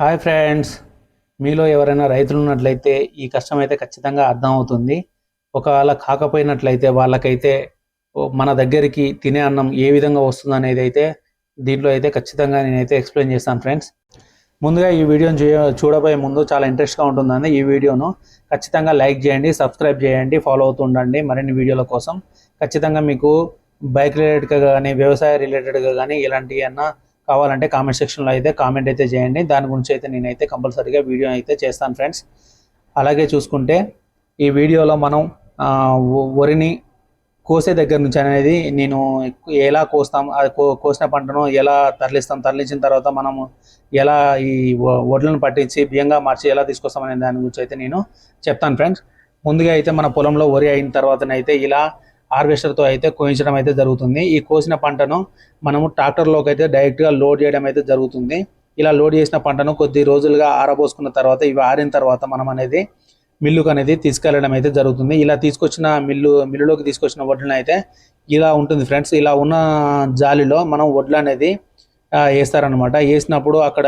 Hi friends, మీలో ఎవరైనా రైతులు ఉన్నట్లయితే ఈ కష్టం అయితే ఖచ్చితంగా అర్థమవుతుంది. ఒకవేళ కాకపోయినట్లయితే వాళ్ళకైతే మన దగ్గరికి తినే అన్నం ఏ విధంగా వస్తుంది అనేది అయితే దీంట్లో అయితే ఖచ్చితంగా నేనైతే ఎక్స్ప్లెయిన్ చేస్తాను ఫ్రెండ్స్. ముందుగా ఈ వీడియోని చూడబోయే ముందు చాలా ఇంట్రెస్ట్గా ఉంటుందని ఈ వీడియోను ఖచ్చితంగా లైక్ చేయండి, సబ్స్క్రైబ్ చేయండి, ఫాలో అవుతూ ఉండండి మరిన్ని వీడియోల కోసం. ఖచ్చితంగా మీకు బైక్ రిలేటెడ్గా కానీ వ్యవసాయ రిలేటెడ్గా కానీ ఇలాంటి అన్నా కావాలంటే కామెంట్ సెక్షన్లో అయితే కామెంట్ అయితే చేయండి. దాని గురించి అయితే నేనైతే కంపల్సరీగా వీడియో అయితే చేస్తాను ఫ్రెండ్స్. అలాగే చూసుకుంటే ఈ వీడియోలో మనం వరిని కోసే దగ్గర నుంచి అనేది నేను ఎలా కోస్తాం, అది కోసిన పంటను ఎలా తరలిస్తాం, తరలించిన తర్వాత మనము ఎలా ఈ వడ్లను పట్టించి బియ్యంగా మార్చి ఎలా తీసుకొస్తాం అనే దాని గురించి అయితే నేను చెప్తాను ఫ్రెండ్స్. ముందుగా అయితే మన పొలంలో వరి అయిన తర్వాతనైతే ఇలా హార్వెస్టర్తో అయితే కోయించడం అయితే జరుగుతుంది. ఈ కోసిన పంటను మనము ట్రాక్టర్లోకి అయితే డైరెక్ట్గా లోడ్ చేయడం అయితే జరుగుతుంది. ఇలా లోడ్ చేసిన పంటను కొద్ది రోజులుగా ఆరబోసుకున్న తర్వాత ఇవి ఆరిన తర్వాత మనం అనేది మిల్లుకు అనేది తీసుకెళ్లడం అయితే జరుగుతుంది. ఇలా తీసుకొచ్చిన మిల్లులోకి తీసుకొచ్చిన వడ్లను అయితే ఇలా ఉంటుంది ఫ్రెండ్స్. ఇలా ఉన్న జాలిలో మనం వడ్లు అనేది వేస్తారనమాట. వేసినప్పుడు అక్కడ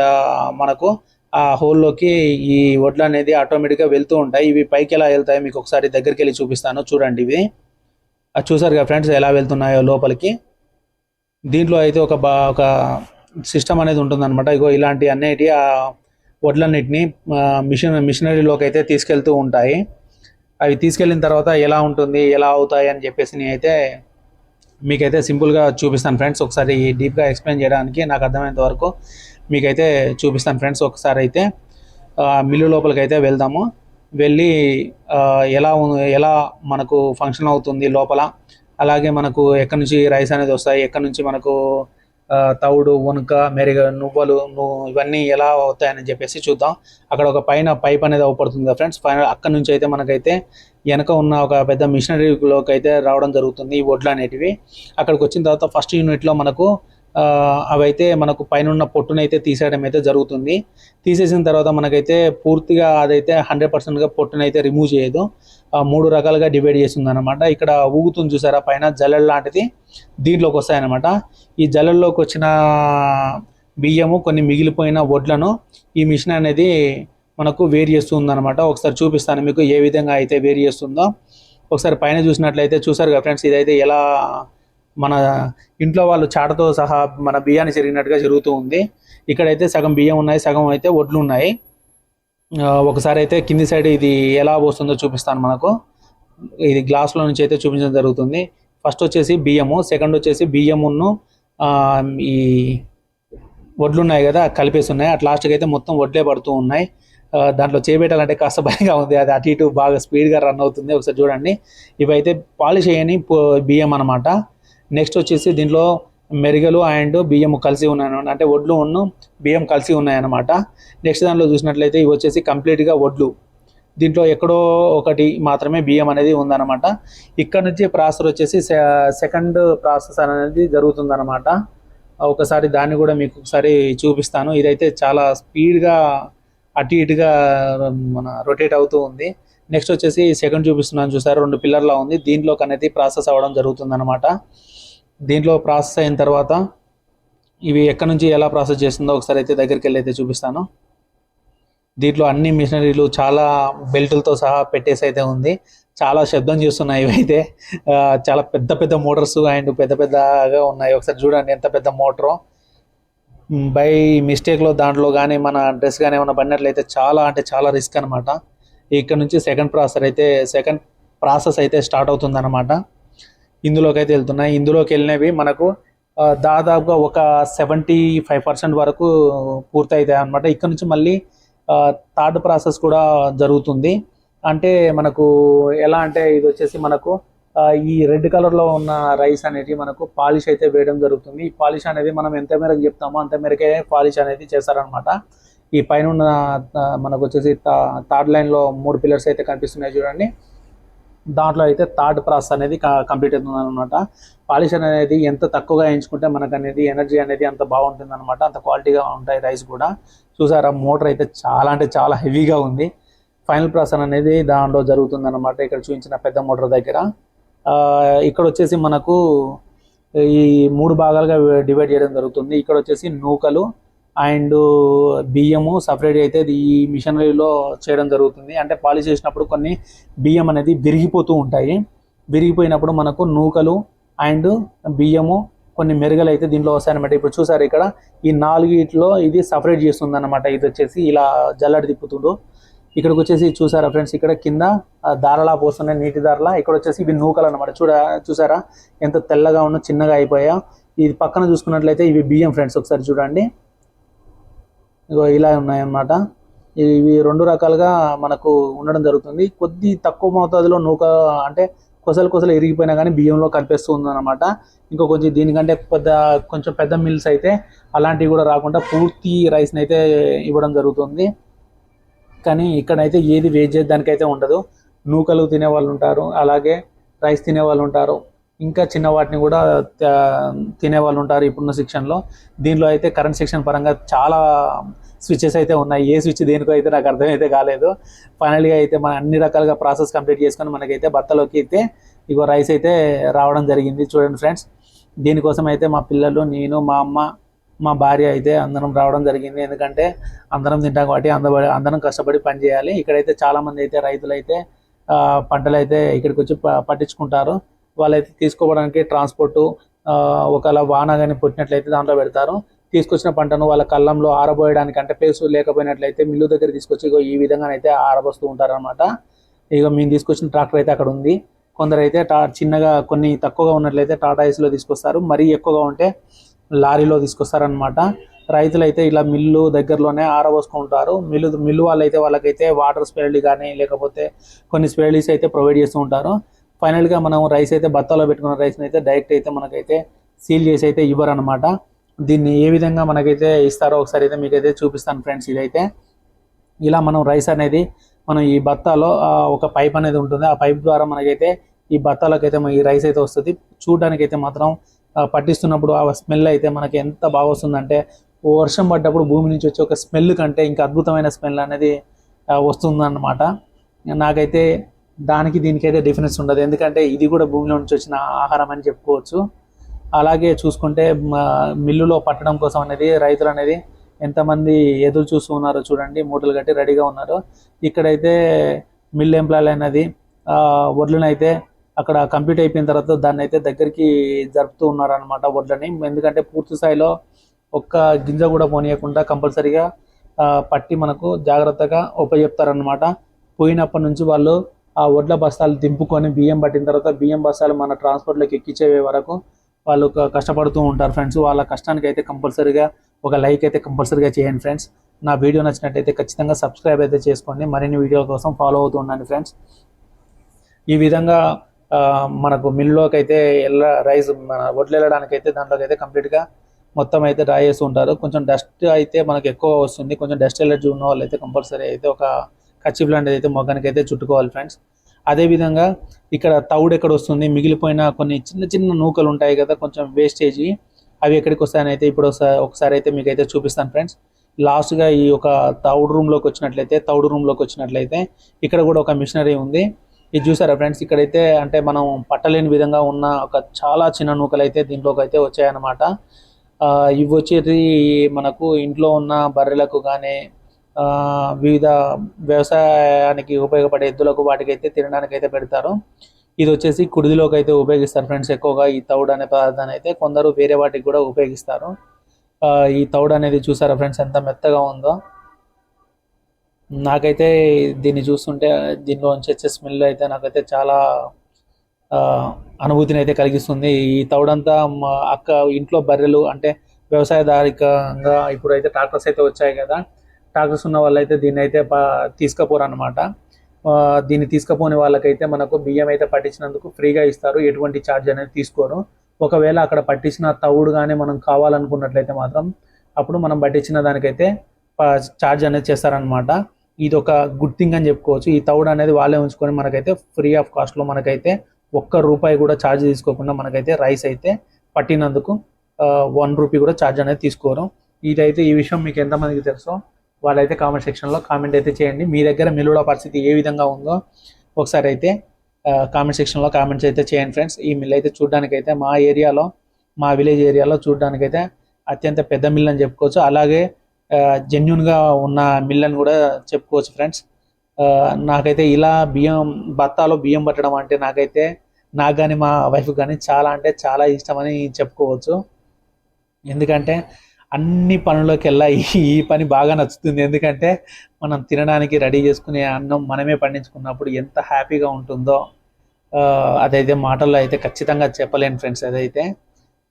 మనకు ఆ హోల్లోకి ఈ వడ్లు అనేది ఆటోమేటిక్గా వెళ్తూ ఉంటాయి. ఇవి పైకి ఎలా వెళ్తాయో మీకు ఒకసారి దగ్గరికి వెళ్ళి చూపిస్తాను, చూడండి. ఇవి చూసారు కదా ఫ్రెండ్స్ ఎలా వెళ్తున్నాయో లోపలికి. దీంట్లో అయితే ఒక సిస్టమ్ అనేది ఉంటుందన్నమాట. ఇగో ఇలాంటి అన్నిటి ఆ వడ్లన్నిటిని మిషనరీలోకి అయితే తీసుకెళ్తూ ఉంటాయి. అవి తీసుకెళ్ళిన తర్వాత ఎలా ఉంటుంది, ఎలా అవుతాయి అని చెప్పేసి నేనైతే మీకైతే సింపుల్గా చూపిస్తాను ఫ్రెండ్స్. ఒకసారి డీప్గా ఎక్స్ప్లెయిన్ చేయడానికి నాకు అర్థమైనంత వరకు మీకైతే చూపిస్తాను ఫ్రెండ్స్. ఒకసారి అయితే మిల్లు లోపలికి అయితే వెళ్దాము. వెళ్ళి ఎలా మనకు ఫంక్షన్ అవుతుంది లోపల, అలాగే మనకు ఎక్కడి నుంచి రైస్ అనేది వస్తాయి, ఎక్కడి నుంచి మనకు తవుడు, ఉనుక, మెరుగ, నువ్వులు ఇవన్నీ ఎలా అవుతాయని చెప్పేసి చూద్దాం. అక్కడ ఒక పైన పైప్ అనేది అవపడుతుంది కదా ఫ్రెండ్స్. పైన అక్కడ నుంచి అయితే మనకైతే వెనక ఉన్న ఒక పెద్ద మిషనరీలోకి అయితే రావడం జరుగుతుంది ఈ వడ్లు అనేటివి. అక్కడికి వచ్చిన తర్వాత ఫస్ట్ యూనిట్లో మనకు అవైతే మనకు పైన ఉన్న పొట్టునైతే తీసేయడం అయితే జరుగుతుంది. తీసేసిన తర్వాత మనకైతే పూర్తిగా అదైతే 100%గా పొట్టునైతే రిమూవ్ చేయదు. 3 రకాలుగా డివైడ్ చేస్తుంది అనమాట. ఇక్కడ ఊగుతుంది చూసారా పైన జల్లెల్ లాంటిది, దీంట్లోకి వస్తాయన్నమాట. ఈ జల్లెల్లోకి వచ్చిన బియ్యము, కొన్ని మిగిలిపోయిన వడ్లను ఈ మిషన్ అనేది మనకు వేరు చేస్తుంది అనమాట. ఒకసారి చూపిస్తాను మీకు ఏ విధంగా అయితే వేరు చేస్తుందో. ఒకసారి పైన చూసినట్లయితే చూసారు కదా ఫ్రెండ్స్, ఇదైతే ఎలా మన ఇంట్లో వాళ్ళు చాటతో సహా మన బియ్యాన్ని చెరిగినట్టుగా జరుగుతూ ఉంది. ఇక్కడైతే సగం బియ్యం ఉన్నాయి, సగం అయితే వడ్లు ఉన్నాయి. ఒకసారి అయితే కింది సైడ్ ఇది ఎలా పోస్తుందో చూపిస్తాను. మనకు ఇది గ్లాస్లో నుంచి అయితే చూపించడం జరుగుతుంది. ఫస్ట్ వచ్చేసి బియ్యము, సెకండ్ వచ్చేసి బియ్యమును ఈ వడ్లు ఉన్నాయి కదా కలిపేసి ఉన్నాయి. అట్ లాస్ట్కి అయితే మొత్తం వడ్లే పడుతూ ఉన్నాయి. దాంట్లో చేపెట్టాలంటే కాస్త భయంగా ఉంది, అది అటు ఇటు బాగా స్పీడ్గా రన్ అవుతుంది. ఒకసారి చూడండి, ఇవైతే పాలిష్ చేయని బియ్యం అనమాట. నెక్స్ట్ వచ్చేసి దీంట్లో మెరుగలు అండ్ బియ్యం కలిసి ఉన్నాయి, అంటే వడ్లు ఉన్న బియ్యం కలిసి ఉన్నాయన్నమాట. నెక్స్ట్ దాంట్లో చూసినట్లయితే ఇవి వచ్చేసి కంప్లీట్గా వడ్లు, దీంట్లో ఎక్కడో ఒకటి మాత్రమే బియ్యం అనేది ఉందన్నమాట. ఇక్కడ నుంచి ప్రాసెస్ వచ్చేసి సెకండ్ ప్రాసెస్ అనేది జరుగుతుందన్నమాట. ఒకసారి దాన్ని కూడా మీకు ఒకసారి చూపిస్తాను. ఇదైతే చాలా స్పీడ్గా అటు ఇటుగా మన రొటేట్ అవుతూ ఉంది. నెక్స్ట్ వచ్చేసి సెకండ్ చూపిస్తున్నాను చూసారు, 2 పిల్లర్లా ఉంది, దీంట్లోకి అనేది ప్రాసెస్ అవ్వడం జరుగుతుందన్నమాట. దీంట్లో ప్రాసెస్ అయిన తర్వాత ఇవి ఎక్కడి నుంచి ఎలా ప్రాసెస్ చేస్తుందో ఒకసారి అయితే దగ్గరికి వెళ్ళి అయితే చూపిస్తాను. దీంట్లో అన్ని మిషనరీలు చాలా బెల్టులతో సహా పెట్టేసి అయితే ఉంది. చాలా శబ్దం చేస్తున్నాయి ఇవైతే. చాలా పెద్ద పెద్ద మోటార్స్ అండ్ పెద్ద పెద్దగా ఉన్నాయి. ఒకసారి చూడండి ఎంత పెద్ద మోటారో. బై మిస్టేక్లో దాంట్లో కానీ మన డ్రెస్ కానీ ఏమైనా పడినట్లయితే చాలా అంటే చాలా రిస్క్ అనమాట. ఇక్కడ నుంచి సెకండ్ ప్రాసెస్ అయితే స్టార్ట్ అవుతుంది అనమాట. ఇందులోకి అయితే వెళ్తున్నాయి. ఇందులోకి వెళ్ళినవి మనకు దాదాపుగా ఒక 75% వరకు పూర్తయితాయి అనమాట. ఇక్కడ నుంచి మళ్ళీ థర్డ్ ప్రాసెస్ కూడా జరుగుతుంది. అంటే మనకు ఎలా అంటే ఇది వచ్చేసి మనకు ఈ రెడ్ కలర్లో ఉన్న రైస్ అనేది మనకు పాలిష్ అయితే వేయడం జరుగుతుంది. ఈ పాలిష్ అనేది మనం ఎంత మేరకు చెప్తామో అంత మేరకే పాలిష్ అనేది చేస్తారనమాట. ఈ పైన ఉన్న మనకు వచ్చేసి థర్డ్ లైన్లో 3 పిల్లర్స్ అయితే కనిపిస్తున్నాయి చూడండి, దాంట్లో అయితే థర్డ్ ప్రాసెస్ అనేది కంప్లీట్ అవుతుంది అనమాట. పాలిష్ అనేది ఎంత తక్కువగా ఎంచుకుంటే మనకు అనేది ఎనర్జీ అనేది అంత బాగుంటుంది అనమాట, అంత క్వాలిటీగా ఉంటాయి రైస్ కూడా. చూసారా మోటార్ అయితే చాలా అంటే చాలా హెవీగా ఉంది. ఫైనల్ ప్రాసెస్ అనేది దాంట్లో జరుగుతుంది అనమాట. ఇక్కడ చూపించిన పెద్ద మోటార్ దగ్గర ఇక్కడ వచ్చేసి మనకు ఈ 3 భాగాలుగా డివైడ్ చేయడం జరుగుతుంది. ఇక్కడ వచ్చేసి నూకలు, అండ్ బియ్యము సపరేట్ అయితే ఈ మిషనరీలో చేయడం జరుగుతుంది. అంటే పాలిష్ చేసినప్పుడు కొన్ని బియ్యం అనేది విరిగిపోతూ ఉంటాయి. విరిగిపోయినప్పుడు మనకు నూకలు అండ్ బియ్యము కొన్ని మెరుగలు అయితే దీంట్లో వస్తాయన్నమాట. ఇప్పుడు చూసారు ఇక్కడ ఈ 4 ఇది సపరేట్ చేస్తుంది అన్నమాట. ఇది వచ్చేసి ఇలా జల్లడి తిప్పుతుండు. ఇక్కడికి వచ్చేసి చూసారా ఫ్రెండ్స్, ఇక్కడ కింద దారలా పోస్తున్నాయి, నీటి దారలా. ఇక్కడ వచ్చేసి ఇవి నూకలు అనమాట. చూసారా ఎంత తెల్లగా ఉన్న చిన్నగా అయిపోయా. ఇది పక్కన చూసుకున్నట్లయితే ఇవి బియ్యం ఫ్రెండ్స్, ఒకసారి చూడండి. ఇగో ఇలా ఉన్నాయన్నమాట. ఇవి 2 రకాలుగా మనకు ఉండడం జరుగుతుంది. కొద్ది తక్కువ మోతాదులో నూక అంటే కొసలు ఇరిగిపోయినా కానీ బియ్యంలో కనిపిస్తూ ఉందన్నమాట. ఇంకో కొంచెం దీనికంటే కొంచెం పెద్ద మిల్స్ అయితే అలాంటివి కూడా రాకుండా పూర్తి రైస్ని అయితే ఇవ్వడం జరుగుతుంది. కానీ ఇక్కడైతే ఏది వేస్ట్ చేసేదానికైతే ఉండదు. నూకలు తినే వాళ్ళు ఉంటారు, అలాగే రైస్ తినే వాళ్ళు ఉంటారు, ఇంకా చిన్న వాటిని కూడా తినే వాళ్ళు ఉంటారు ఇప్పుడున్న సెక్షన్లో. దీనిలో అయితే కరెంట్ సెక్షన్ పరంగా చాలా స్విచ్చెస్ అయితే ఉన్నాయి. ఏ స్విచ్ దేనికో అయితే నాకు అర్థమైతే కాలేదు. ఫైనల్గా అయితే మనం అన్ని రకాలుగా ప్రాసెస్ కంప్లీట్ చేసుకొని మనకైతే బత్తలోకి అయితే ఇగో రైస్ అయితే రావడం జరిగింది. చూడండి ఫ్రెండ్స్, దీనికోసం అయితే మా పిల్లలు, నేను, మా అమ్మ, మా భార్య అయితే అందరం రావడం జరిగింది. ఎందుకంటే అందరం తింటాం కాబట్టి అందరం కష్టపడి పని చేయాలి. ఇక్కడైతే చాలామంది అయితే రైతులు అయితే పంటలు అయితే ఇక్కడికి వచ్చి పట్టించుకుంటారు. వాళ్ళైతే తీసుకోవడానికి ట్రాన్స్పోర్టు ఒకవేళ వాన కానీ పుట్టినట్లయితే దాంట్లో పెడతారు. తీసుకొచ్చిన పంటను వాళ్ళ కళ్ళంలో ఆరబోయడానికి అంటే ప్లేస్ లేకపోయినట్లయితే మిల్లు దగ్గర తీసుకొచ్చి ఇగో ఈ విధంగా అయితే ఆరబోస్తూ ఉంటారనమాట. ఇక మేము తీసుకొచ్చిన ట్రాక్టర్ అయితే అక్కడ ఉంది. కొందరు అయితే చిన్నగా కొన్ని తక్కువగా ఉన్నట్లయితే టాటా ఏస్లో తీసుకొస్తారు, మరీ ఎక్కువగా ఉంటే లారీలో తీసుకొస్తారనమాట. రైతులు అయితే ఇలా మిల్లు దగ్గరలోనే ఆరబోసుకుంటారు. మిల్లు వాళ్ళైతే వాళ్ళకైతే వాటర్ స్పెషాలిటీ కానీ లేకపోతే కొన్ని స్పెషాలిటీస్ అయితే ప్రొవైడ్ చేస్తూ ఉంటారు. ఫైనల్గా మనం రైస్ అయితే బత్తాలో పెట్టుకున్న రైస్ని అయితే డైరెక్ట్ అయితే మనకైతే సీల్ చేసి అయితే ఇవ్వరనమాట. దీన్ని ఏ విధంగా మనకైతే ఇస్తారో ఒకసారి అయితే మీకైతే చూపిస్తాను ఫ్రెండ్స్. ఇదైతే ఇలా మనం రైస్ అనేది మనం ఈ బత్తాలో ఒక పైప్ అనేది ఉంటుంది. ఆ పైప్ ద్వారా మనకైతే ఈ బత్తాలోకి అయితే ఈ రైస్ అయితే వస్తుంది. చూడడానికి అయితే మాత్రం పట్టిస్తున్నప్పుడు ఆ స్మెల్ అయితే మనకి ఎంత బాగా వస్తుందంటే వర్షం పడ్డప్పుడు భూమి నుంచి వచ్చే ఒక స్మెల్ కంటే ఇంకా అద్భుతమైన స్మెల్ అనేది వస్తుందన్నమాట. నాకైతే దీనికైతే డిఫరెన్స్ ఉండదు, ఎందుకంటే ఇది కూడా భూమిలో నుంచి వచ్చిన ఆహారం అని చెప్పుకోవచ్చు. అలాగే చూసుకుంటే మిల్లులో పట్టడం కోసం అనేది రైతులు అనేది ఎంతమంది ఎదురు చూస్తూ ఉన్నారో చూడండి. మూటలు కట్టి రెడీగా ఉన్నారు. ఇక్కడైతే మిల్ ఎంప్లాయ్ అనేది వడ్లను అయితే అక్కడ కంప్లీట్ అయిపోయిన తర్వాత దాన్ని అయితే దగ్గరికి జరుపుతూ ఉన్నారనమాట వడ్లని. ఎందుకంటే పూర్తి స్థాయిలో ఒక్క గింజ కూడా పోనీయకుండా కంపల్సరీగా పట్టి మనకు జాగ్రత్తగా ఉపయోగిస్తారనమాట. పోయినప్పటి నుంచి వాళ్ళు ఆ వడ్ల బస్తాలు దింపుకొని బియ్యం పట్టిన తర్వాత బియ్యం బస్తాలు మన ట్రాన్స్పోర్ట్లోకి ఎక్కించే వరకు వాళ్ళు కష్టపడుతూ ఉంటారు ఫ్రెండ్స్. వాళ్ళ కష్టానికి అయితే కంపల్సరీగా ఒక లైక్ అయితే కంపల్సరీగా చేయండి ఫ్రెండ్స్. నా వీడియో నచ్చినట్టయితే ఖచ్చితంగా సబ్స్క్రైబ్ అయితే చేసుకోండి. మరిన్ని వీడియోల కోసం ఫాలో అవుతూ ఉండండి ఫ్రెండ్స్. ఈ విధంగా మనకు మిల్లులోకి అయితే రైస్ మన వడ్లు వెళ్ళడానికి అయితే దాంట్లోకి అయితే కంప్లీట్గా మొత్తం అయితే డ్రై చేస్తూ ఉంటారు. కొంచెం డస్ట్ అయితే మనకు ఎక్కువ వస్తుంది. కొంచెం డస్ట్ ఎలర్జీ ఉన్న వాళ్ళు అయితే కంపల్సరీ అయితే ఒక కచ్చిప్ లాంటిది అయితే మొగ్గానికి అయితే చుట్టుకోవాలి ఫ్రెండ్స్. అదేవిధంగా ఇక్కడ తౌడు ఎక్కడ వస్తుంది, మిగిలిపోయిన కొన్ని చిన్న చిన్న నూకలు ఉంటాయి కదా కొంచెం వేస్టేజీ, అవి ఎక్కడికి వస్తాయని అయితే ఇప్పుడు ఒకసారి అయితే మీకు అయితే చూపిస్తాను ఫ్రెండ్స్. లాస్ట్గా ఈ ఒక తౌడు రూమ్లోకి వచ్చినట్లయితే ఇక్కడ కూడా ఒక మిషనరీ ఉంది. ఇది చూసారా ఫ్రెండ్స్, ఇక్కడైతే అంటే మనం పట్టలేని విధంగా ఉన్న ఒక చాలా చిన్న నూకలు అయితే దీంట్లోకి అయితే వచ్చాయన్నమాట. ఇవి వచ్చేది మనకు ఇంట్లో ఉన్న బర్రెలకు కానీ వివిధ వ్యవసాయానికి ఉపయోగపడే ఎద్దులకు వాటికైతే తినడానికి అయితే పెడతారు. ఇది వచ్చేసి కుడిదిలోకి అయితే ఉపయోగిస్తారు ఫ్రెండ్స్. ఎక్కువగా ఈ తౌడు అనే పదార్థాన్ని అయితే కొందరు వేరే వాటికి కూడా ఉపయోగిస్తారు. ఈ తౌడు అనేది చూసారా ఫ్రెండ్స్ ఎంత మెత్తగా ఉందో. నాకైతే దీన్ని చూస్తుంటే దీనిలోంచి వచ్చే స్మెల్ అయితే నాకైతే చాలా అనుభూతిని అయితే కలిగిస్తుంది. ఈ తౌడంతా అక్క ఇంట్లో బర్రెలు అంటే వ్యవసాయదారికంగా ఇప్పుడైతే ట్రాక్టర్స్ అయితే వచ్చాయి కదా, ట్రాక్టర్స్ ఉన్న వాళ్ళైతే దీన్ని అయితే తీసుకుపోరు అనమాట. దీన్ని తీసుకుపోని వాళ్ళకైతే మనకు బియ్యం అయితే పట్టించినందుకు ఫ్రీగా ఇస్తారు, ఎటువంటి ఛార్జ్ అనేది తీసుకోరు. ఒకవేళ అక్కడ పట్టించిన తౌడు కానీ మనం కావాలనుకున్నట్లయితే మాత్రం అప్పుడు మనం పట్టించిన దానికైతే ఛార్జ్ అనేది చేస్తారనమాట. ఇది ఒక గుడ్ థింగ్ అని చెప్పుకోవచ్చు. ఈ తౌడు అనేది వాళ్ళే ఉంచుకొని మనకైతే ఫ్రీ ఆఫ్ కాస్ట్లో మనకైతే ₹1 కూడా ఛార్జ్ తీసుకోకుండా మనకైతే రైస్ అయితే పట్టినందుకు ₹1 కూడా ఛార్జ్ అనేది తీసుకోరు. ఇదైతే ఈ విషయం మీకు ఎంతమందికి తెలుసో వాళ్ళైతే కామెంట్ సెక్షన్లో కామెంట్ అయితే చేయండి. మీ దగ్గర మిల్లుల పరిస్థితి ఏ విధంగా ఉందో ఒకసారి అయితే కామెంట్ సెక్షన్లో కామెంట్స్ అయితే చేయండి ఫ్రెండ్స్. ఈ మిల్ అయితే చూడడానికైతే మా విలేజ్ ఏరియాలో చూడడానికైతే అత్యంత పెద్ద మిల్ అని చెప్పుకోవచ్చు. అలాగే జెన్యున్గా ఉన్న మిల్ అని కూడా చెప్పుకోవచ్చు ఫ్రెండ్స్. నాకైతే ఇలా బత్తాలో బియ్యం పట్టడం అంటే నాకు కానీ మా వైఫ్ కానీ చాలా అంటే చాలా ఇష్టమని చెప్పుకోవచ్చు. ఎందుకంటే అన్ని పనులకెల్లా ఈ పని బాగా నచ్చుతుంది. ఎందుకంటే మనం తినడానికి రెడీ చేసుకునే అన్నం మనమే పండించుకున్నప్పుడు ఎంత హ్యాపీగా ఉంటుందో అదైతే మాటల్లో అయితే ఖచ్చితంగా చెప్పలేను ఫ్రెండ్స్. అదైతే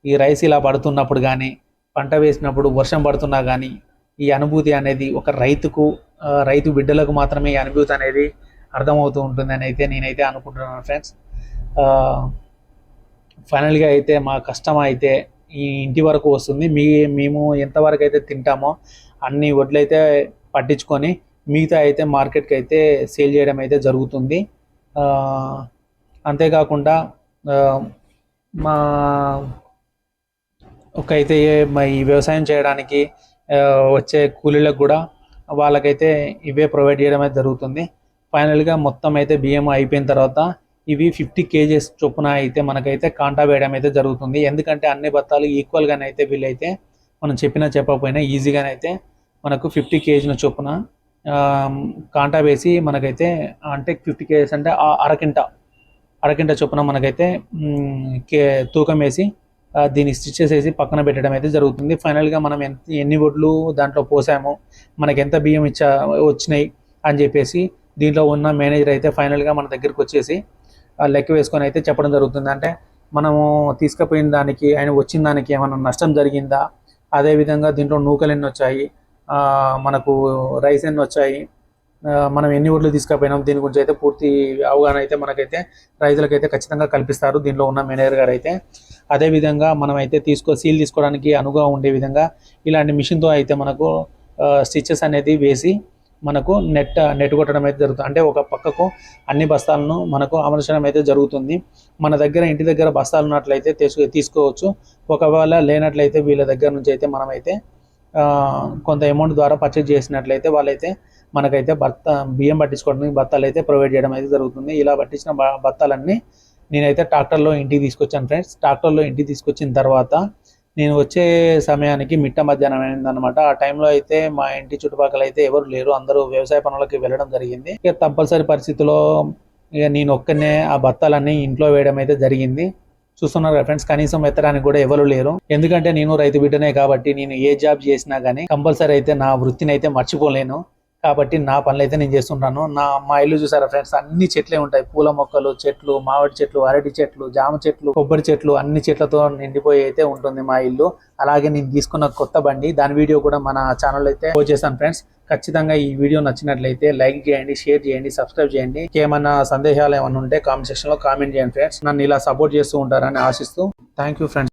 ఈ రైస్ ఇలా పడుతున్నప్పుడు కానీ, పంట వేసినప్పుడు వర్షం పడుతున్నా కానీ ఈ అనుభూతి అనేది ఒక రైతు బిడ్డలకు మాత్రమే ఈ అనుభూతి అనేది అర్థమవుతూ ఉంటుందని అయితే నేనైతే అనుకుంటున్నాను ఫ్రెండ్స్. ఫైనల్గా అయితే మా కష్టం అయితే ఈ ఇంటి వరకు వస్తుంది. మేము ఎంతవరకు అయితే తింటామో అన్ని వడ్లయితే పట్టించుకొని మిగతా అయితే మార్కెట్కి అయితే సేల్ చేయడం అయితే జరుగుతుంది. అంతేకాకుండా మా అయితే ఈ వ్యవసాయం చేయడానికి వచ్చే కూలీలకు కూడా వాళ్ళకైతే ఇవే ప్రొవైడ్ చేయడం అయితే జరుగుతుంది. ఫైనల్గా మొత్తం అయితే బియ్యం అయిపోయిన తర్వాత ఇవి 50 kgs చొప్పున అయితే మనకైతే కాంటా వేయడం అయితే జరుగుతుంది. ఎందుకంటే అన్ని బత్తాలు ఈక్వల్గానే అయితే వీళ్ళైతే మనం చెప్పకపోయినా ఈజీగానైతే మనకు 50 kg చొప్పున కాంటా వేసి మనకైతే అంటే 50 kgs అంటే అరకింట చొప్పున మనకైతే తూకం వేసి దీన్ని స్టిచెస్ వేసి పక్కన పెట్టడం అయితే జరుగుతుంది. ఫైనల్గా మనం ఎన్ని వడ్లు దాంట్లో పోసాము, మనకి ఎంత బియ్యం వచ్చినాయి అని చెప్పేసి దీంట్లో ఉన్న మేనేజర్ అయితే ఫైనల్గా మన దగ్గరికి వచ్చేసి లెక్క వేసుకొని అయితే చెప్పడం జరుగుతుంది. అంటే మనము తీసుకుపోయిన దానికి ఆయన వచ్చిన దానికి ఏమైనా నష్టం జరిగిందా, అదేవిధంగా దీంట్లో నూకలు ఎన్ని వచ్చాయి, మనకు రైస్ ఎన్ని వచ్చాయి, మనం ఎన్ని వడ్లు తీసుకుపోయినాం, దీని గురించి అయితే పూర్తి అవగాహన అయితే మనకైతే రైతులకైతే ఖచ్చితంగా కల్పిస్తారు దీంట్లో ఉన్న మేనేజర్ గారు అయితే. అదేవిధంగా మనం అయితే సీల్ తీసుకోవడానికి అనువుగా ఉండే విధంగా ఇలాంటి మిషన్తో అయితే మనకు స్టిచెస్ అనేది వేసి మనకు నెట్ కొట్టడం అయితే జరుగుతుంది. అంటే ఒక పక్కకు అన్ని బస్తాలను మనకు అమర్చడం అయితే జరుగుతుంది. మన దగ్గర ఇంటి దగ్గర బస్తాలు ఉన్నట్లయితే తీసుకోవచ్చు. ఒకవేళ లేనట్లయితే వీళ్ళ దగ్గర నుంచి అయితే మనమైతే కొంత అమౌంట్ ద్వారా పర్చేజ్ చేసినట్లయితే వాళ్ళైతే మనకైతే బియ్యం పట్టించుకోవడానికి బత్తాలు అయితే ప్రొవైడ్ చేయడం అయితే జరుగుతుంది. ఇలా పట్టించిన బత్తాలన్నీ నేనైతే ట్రాక్టర్లో ఇంటికి తీసుకొచ్చాను ఫ్రెండ్స్. ట్రాక్టర్లో ఇంటికి తీసుకొచ్చిన తర్వాత నేను వచ్చే సమయానికి మిట్ట మధ్యాహ్నం అయిందనమాట. ఆ టైంలో అయితే మా ఇంటి చుట్టుపక్కల అయితే ఎవరు లేరు, అందరూ వ్యవసాయ పనులకి వెళ్ళడం జరిగింది. ఇక తప్పనిసరి పరిస్థితిలో ఇక నేను ఒక్కనే ఆ బత్తాలన్నీ ఇంట్లో వేయడం అయితే జరిగింది. చూస్తున్నారు ఫ్రెండ్స్, కనీసం ఎత్తడానికి కూడా ఎవరు లేరు. ఎందుకంటే నేను రైతు బిడ్డనే కాబట్టి నేను ఏ జాబ్ చేసినా కానీ కంపల్సరీ అయితే నా వృత్తిని అయితే మర్చిపోలేను. కాబట్టి నా పనులు అయితే నేను చేస్తుంటాను. మా ఇల్లు చూసారా ఫ్రెండ్స్, అన్ని చెట్లే ఉంటాయి. పూల మొక్కలు, చెట్లు, మామిడి చెట్లు, అరటి చెట్లు, జామ చెట్లు, కొబ్బరి చెట్లు, అన్ని చెట్లతో నిండిపోయి అయితే ఉంటుంది మా ఇల్లు. అలాగే నేను తీసుకున్న కొత్త బండి, దాని వీడియో కూడా మన ఛానల్ అయితే పోస్ట్ చేశాను ఫ్రెండ్స్. ఖచ్చితంగా ఈ వీడియో నచ్చినట్లయితే లైక్ చేయండి, షేర్ చేయండి, సబ్స్క్రైబ్ చేయండి. ఏమన్నా సందేహాలు ఏమైనా ఉంటే కామెంట్ సెక్షన్ లో కామెంట్ చేయండి ఫ్రెండ్స్. నన్ను ఇలా సపోర్ట్ చేస్తూ ఉంటారని ఆశిస్తూ థ్యాంక్ యూ ఫ్రెండ్స్.